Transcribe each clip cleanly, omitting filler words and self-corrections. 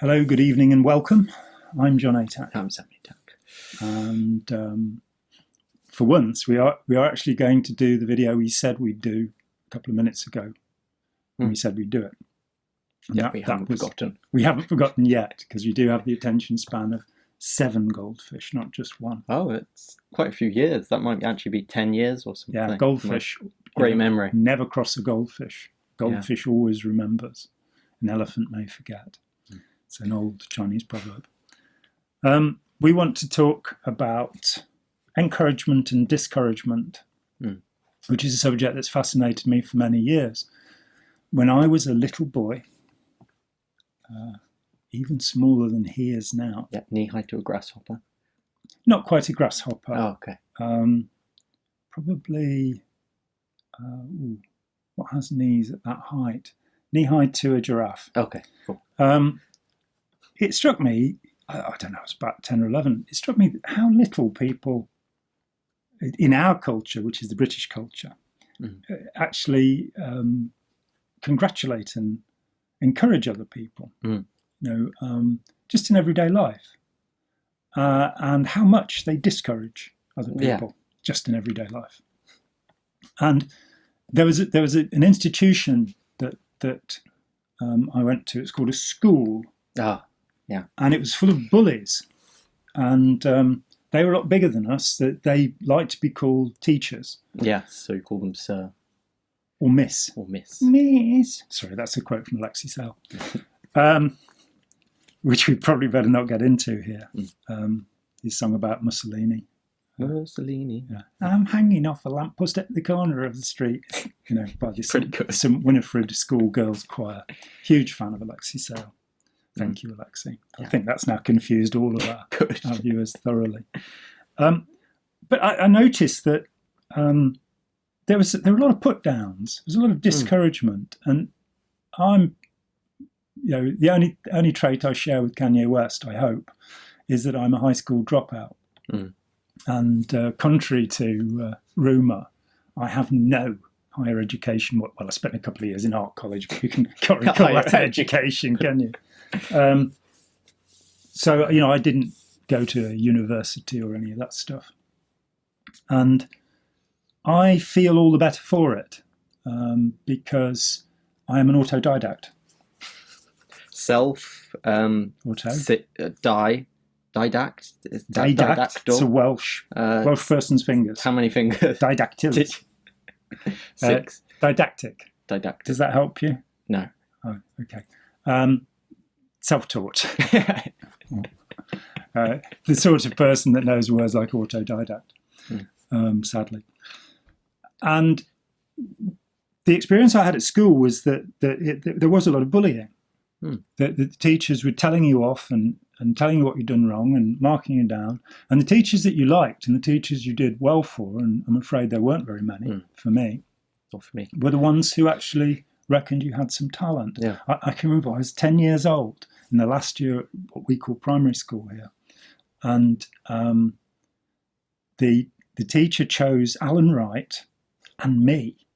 Hello, good evening and welcome. I'm John Atack. I'm Sammy Tuck. And for once, we are actually going to do the video we said we'd do a couple of minutes ago. And we said we'd do it. And we haven't forgotten. We haven't forgotten yet, because we do have the attention span of 7 goldfish, not just one. Oh, it's quite a few years. That might actually be 10 years or something. Yeah, goldfish. Great memory. Never cross a goldfish. Goldfish always remembers. An elephant may forget. It's an old Chinese proverb. We want to talk about encouragement and discouragement, which is a subject that's fascinated me for many years. When I was a little boy, even smaller than he is now. Yeah, knee-high to a grasshopper. Not quite a grasshopper. Oh, okay. Probably, what has knees at that height? Knee-high to a giraffe. Okay, cool. It struck me, I don't know, it was about 10 or 11, it struck me how little people in our culture, which is the British culture, actually congratulate and encourage other people, just in everyday life. And how much they discourage other people just in everyday life. And there was an institution that I went to. It's called a school. Ah, yeah. And it was full of bullies. And they were a lot bigger than us. They liked to be called teachers. Yeah, so you call them sir. Or miss. Or miss. Miss. Sorry, that's a quote from Alexi Sale. Which we probably better not get into here. His song about Mussolini. Mussolini. Yeah. I'm hanging off a lamppost at the corner of the street, by this Pretty good. Some Winifred schoolgirls choir. Huge fan of Alexi Sale. Thank you, Alexi. I think that's now confused all of our viewers thoroughly. But I noticed that there were a lot of put downs. There was a lot of discouragement, and I'm, the only trait I share with Kanye West, I hope, is that I'm a high school dropout. And contrary to rumour, I have no higher education. Well, I spent a couple of years in art college, but you can't call that education, can you? So, I didn't go to a university or any of that stuff. And I feel all the better for it because I am an autodidact. Didact. Didact. It's a Welsh person's fingers. How many fingers? Didactylus. 6. Didactic. Didactic. Does that help you? No. Oh, okay. Self-taught. The sort of person that knows words like autodidact, sadly. And the experience I had at school was that there was a lot of bullying. That the teachers were telling you off and telling you what you'd done wrong and marking you down. And the teachers that you liked and the teachers you did well for, and I'm afraid there weren't very many for me, or for me, were the ones who actually reckoned you had some talent. Yeah. I can remember I was 10 years old in the last year at what we call primary school here. And the teacher chose Alan Wright and me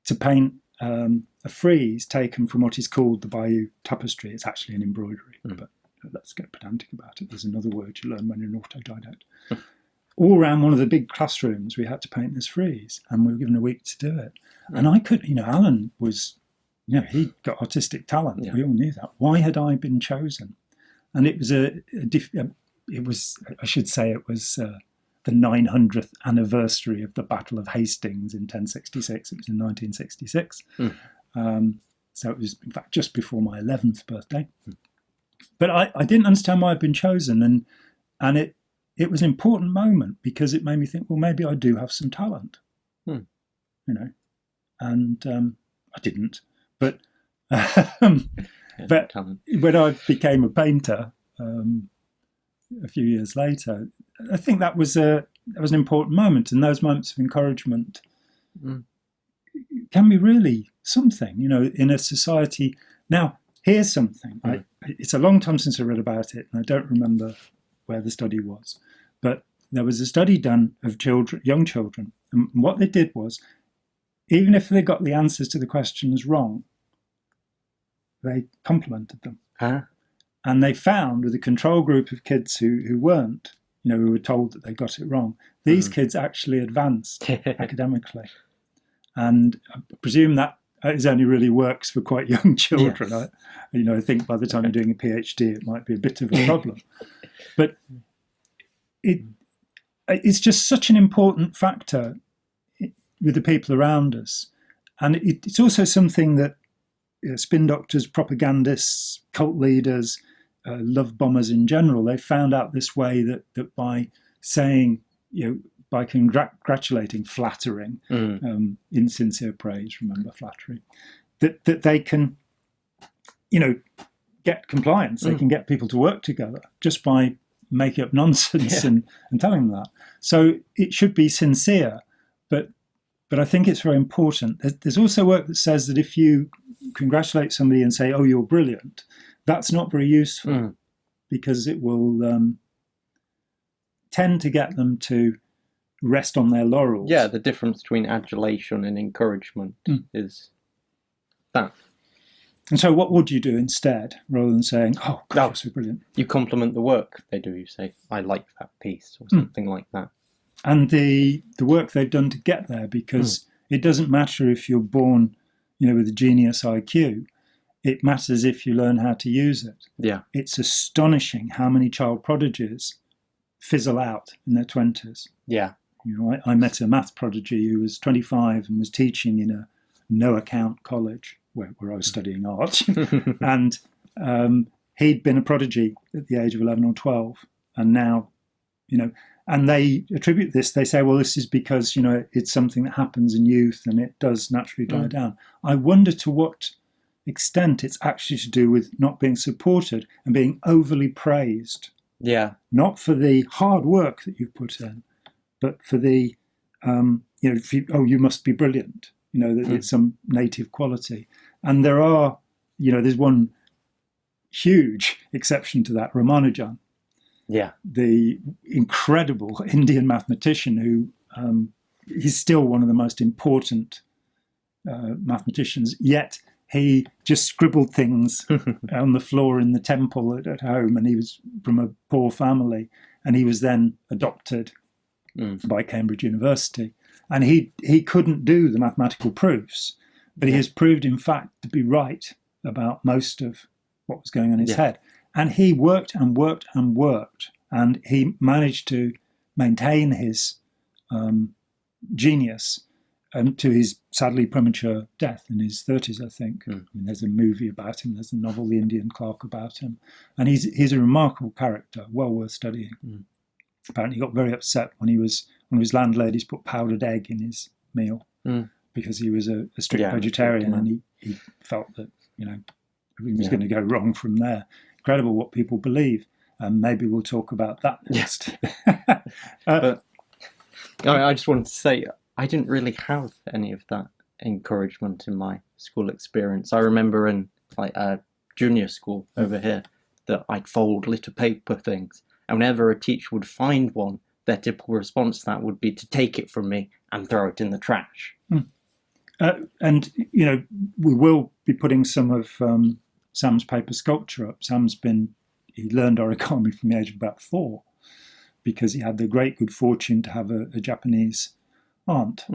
to paint a frieze taken from what is called the Bayeux Tapestry. It's actually an embroidery, but let's get pedantic about it. There's another word you learn when you're an autodidact. All around one of the big classrooms, we had to paint this frieze, and we were given a week to do it. And I could, Alan was, he got artistic talent. Yeah. We all knew that. Why had I been chosen? And it was it was the 900th anniversary of the Battle of Hastings in 1066. It was in 1966. So it was, in fact, just before my 11th birthday. But I didn't understand why I'd been chosen. And it was an important moment because it made me think, well, maybe I do have some talent, And I didn't. But but when I became a painter a few years later, I think that was an important moment, and those moments of encouragement can be really something, in a society. Now, here's something. It's a long time since I read about it, and I don't remember where the study was, but there was a study done of young children, and what they did was, even if they got the answers to the questions wrong, they complimented them. And they found with a control group of kids who weren't, who were told that they got it wrong, these kids actually advanced academically. And I presume that only really works for quite young children. Yes. I think by the time you're doing a PhD, it might be a bit of a problem. But it's just such an important factor with the people around us. And it's also something that spin doctors, propagandists, cult leaders, love bombers in general, they found out this way that by saying, by congratulating, flattering, insincere praise, remember flattery, that they can, get compliance. They can get people to work together just by making up nonsense and telling them that. So it should be sincere, but I think it's very important. There's also work that says that if you congratulate somebody and say, "Oh, you're brilliant," that's not very useful because it will tend to get them to rest on their laurels. Yeah, the difference between adulation and encouragement is that. And so what would you do instead, rather than saying, "Oh, God, you're so brilliant"? You compliment the work they do. You say, "I like that piece," or something like that. And the work they've done to get there, because it doesn't matter if you're born, with a genius IQ. It matters if you learn how to use it. Yeah. It's astonishing how many child prodigies fizzle out in their 20s. Yeah. I met a math prodigy who was 25 and was teaching in a no-account college where I was studying art. And he'd been a prodigy at the age of 11 or 12. And now, and they attribute this. They say, well, this is because, it's something that happens in youth and it does naturally die down. I wonder to what extent it's actually to do with not being supported and being overly praised. Yeah. Not for the hard work that you've put in, but for the, you must be brilliant, that it's some native quality. And there are, there's one huge exception to that, Ramanujan. Yeah. The incredible Indian mathematician who he's still one of the most important mathematicians, yet he just scribbled things on the floor in the temple at home, and he was from a poor family, and he was then adopted by Cambridge University. And he couldn't do the mathematical proofs, but he has proved, in fact, to be right about most of what was going on in his head. And he worked and worked and worked, and he managed to maintain his genius to his sadly premature death in his 30s, I think. I mean, there's a movie about him, there's a novel, The Indian Clerk, about him. And he's a remarkable character, well worth studying. Apparently he got very upset when one of his landladies put powdered egg in his meal because he was a strict vegetarian, and he felt that, everything was going to go wrong from there. Incredible what people believe. And maybe we'll talk about that next. But I just wanted to say, I didn't really have any of that encouragement in my school experience. I remember in junior school over here that I'd fold litter paper things, and whenever a teacher would find one, their typical response to that would be to take it from me and throw it in the trash. And we will be putting some of Sam's paper sculpture up. He learned origami from the age of about 4 because he had the great good fortune to have a Japanese aunt.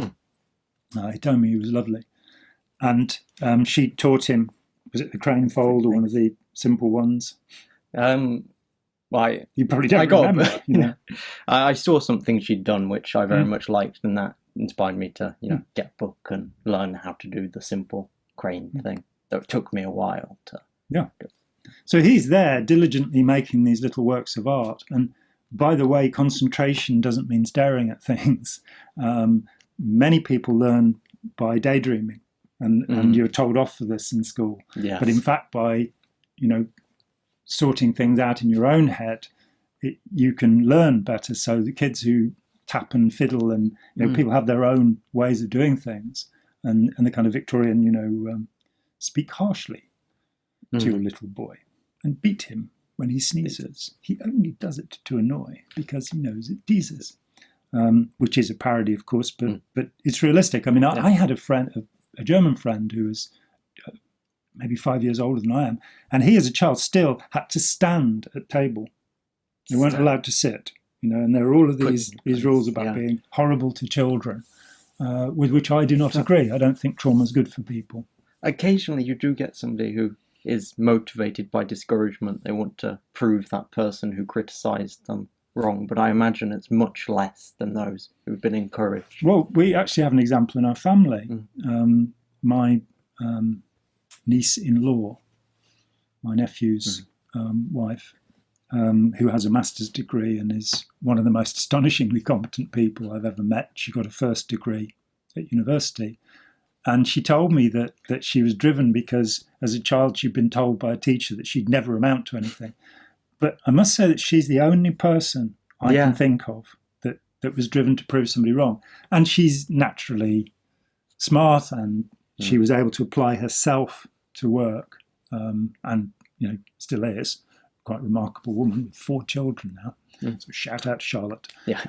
He told me he was lovely. And she taught him, was it the crane fold or one of the simple ones? You probably don't remember. I saw something she'd done which I very much liked, and that inspired me to get a book and learn how to do the simple crane thing. Though it took me a while to do. So he's there diligently making these little works of art. And by the way, concentration doesn't mean staring at things. Many people learn by daydreaming, and you're told off for this in school. Yes. But in fact, by sorting things out in your own head, you can learn better. So the kids who tap and fiddle, and people have their own ways of doing things, and the kind of Victorian, speak harshly to your little boy and beat him when he sneezes. He only does it to annoy because he knows it teases. Which is a parody, of course, but it's realistic. I mean, I had a German friend who was maybe 5 years older than I am. And he, as a child, still had to stand at table. They weren't allowed to sit, and there are all of these rules about being horrible to children, with which I do not agree. I don't think trauma is good for people. Occasionally you do get somebody who is motivated by discouragement. They want to prove that person who criticised them wrong, but I imagine it's much less than those who've been encouraged. Well, we actually have an example in our family. My niece-in-law, my nephew's wife, who has a master's degree and is one of the most astonishingly competent people I've ever met. She got a first degree at university. And she told me that she was driven because as a child she'd been told by a teacher that she'd never amount to anything. But I must say that she's the only person I can think of that was driven to prove somebody wrong. And she's naturally smart, and she was able to apply herself to work, and still is. Quite a remarkable woman with 4 children now. So shout out to Charlotte. Yeah.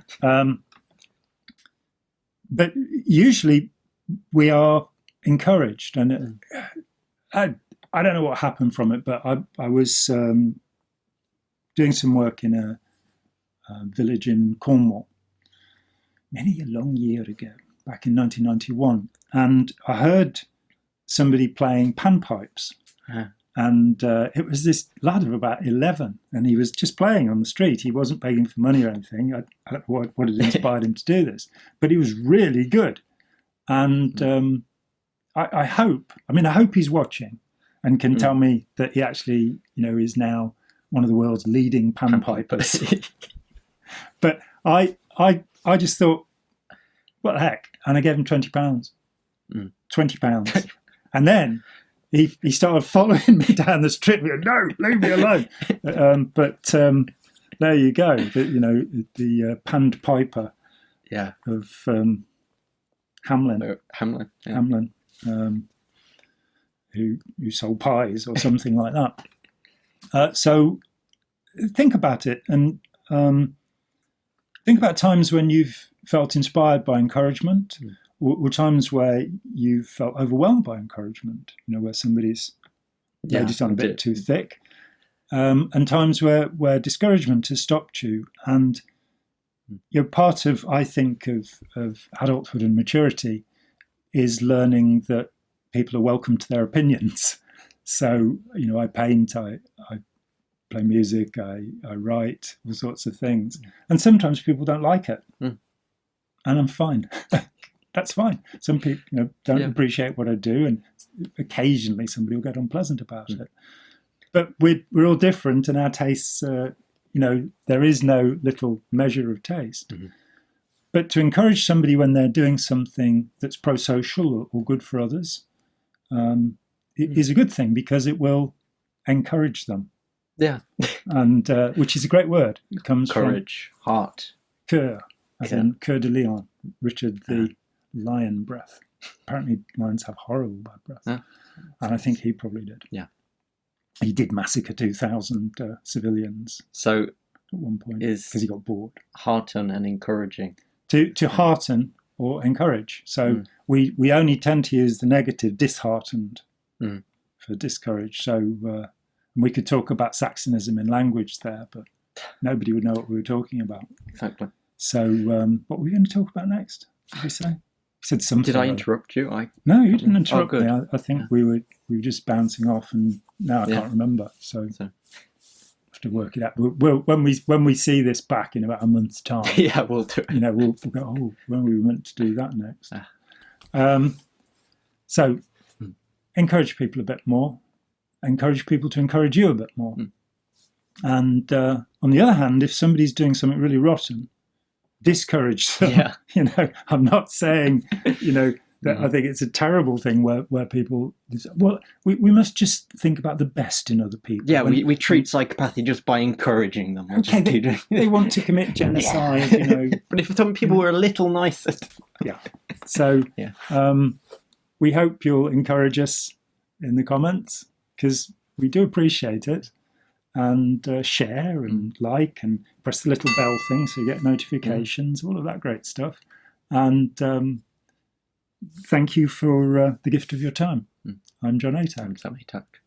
But usually we are encouraged, and I don't know what happened from it, but I was doing some work in a village in Cornwall many a long year ago, back in 1991, and I heard somebody playing panpipes. And it was this lad of about 11, and he was just playing on the street. He wasn't begging for money or anything. I don't know what had inspired him to do this, but he was really good. And I hope he's watching and can tell me that he actually, is now one of the world's leading panpipers. But I just thought, what the heck? And I gave him £20. £20. And then he started following me down the street. We go, no, leave me alone. But there you go. The panned piper of Hamlin. Hamlin, who sold pies or something like that. So think about it, and think about times when you've felt inspired by encouragement. Or times where you felt overwhelmed by encouragement, where somebody's laid it on a bit too thick, and times where discouragement has stopped you. And part of, I think, of adulthood and maturity is learning that people are welcome to their opinions. So, I paint, I play music, I write, all sorts of things. And sometimes people don't like it. And I'm fine. That's fine. Some people don't appreciate what I do, and occasionally somebody will get unpleasant about it. But we're all different, and our tastes, there is no little measure of taste. But to encourage somebody when they're doing something that's pro-social or good for others is a good thing, because it will encourage them. Yeah. And which is a great word. It comes courage, from heart. Cœur, as in Cœur de Lion, Richard the Lion breath. Apparently lions have horrible bad breath. And I think he probably did. Yeah. He did massacre 2,000 civilians so at one point because he got bored. Hearten and encouraging. To hearten or encourage. So we only tend to use the negative, disheartened, for discourage. So we could talk about Saxonism in language there, but nobody would know what we were talking about. Exactly. So what were we going to talk about next? Did we say? Said something. Did I interrupt you? No, you didn't interrupt me. I think we were just bouncing off, and now I can't remember. So I have to work it out. We'll, when we see this back in about a month's time, we'll do it. We'll go, oh, when were we meant to do that next? So encourage people a bit more. Encourage people to encourage you a bit more. And on the other hand, if somebody's doing something really rotten, discourage them. I'm not saying that I think it's a terrible thing where people we must just think about the best in other people. We treat psychopathy just by encouraging them. They want to commit genocide. But if some people were a little nicer. So we hope you'll encourage us in the comments, because we do appreciate it. And share and like and press the little bell thing so you get notifications, all of that great stuff. And thank you for the gift of your time. I'm John Atack. I'm Sammy Tuck.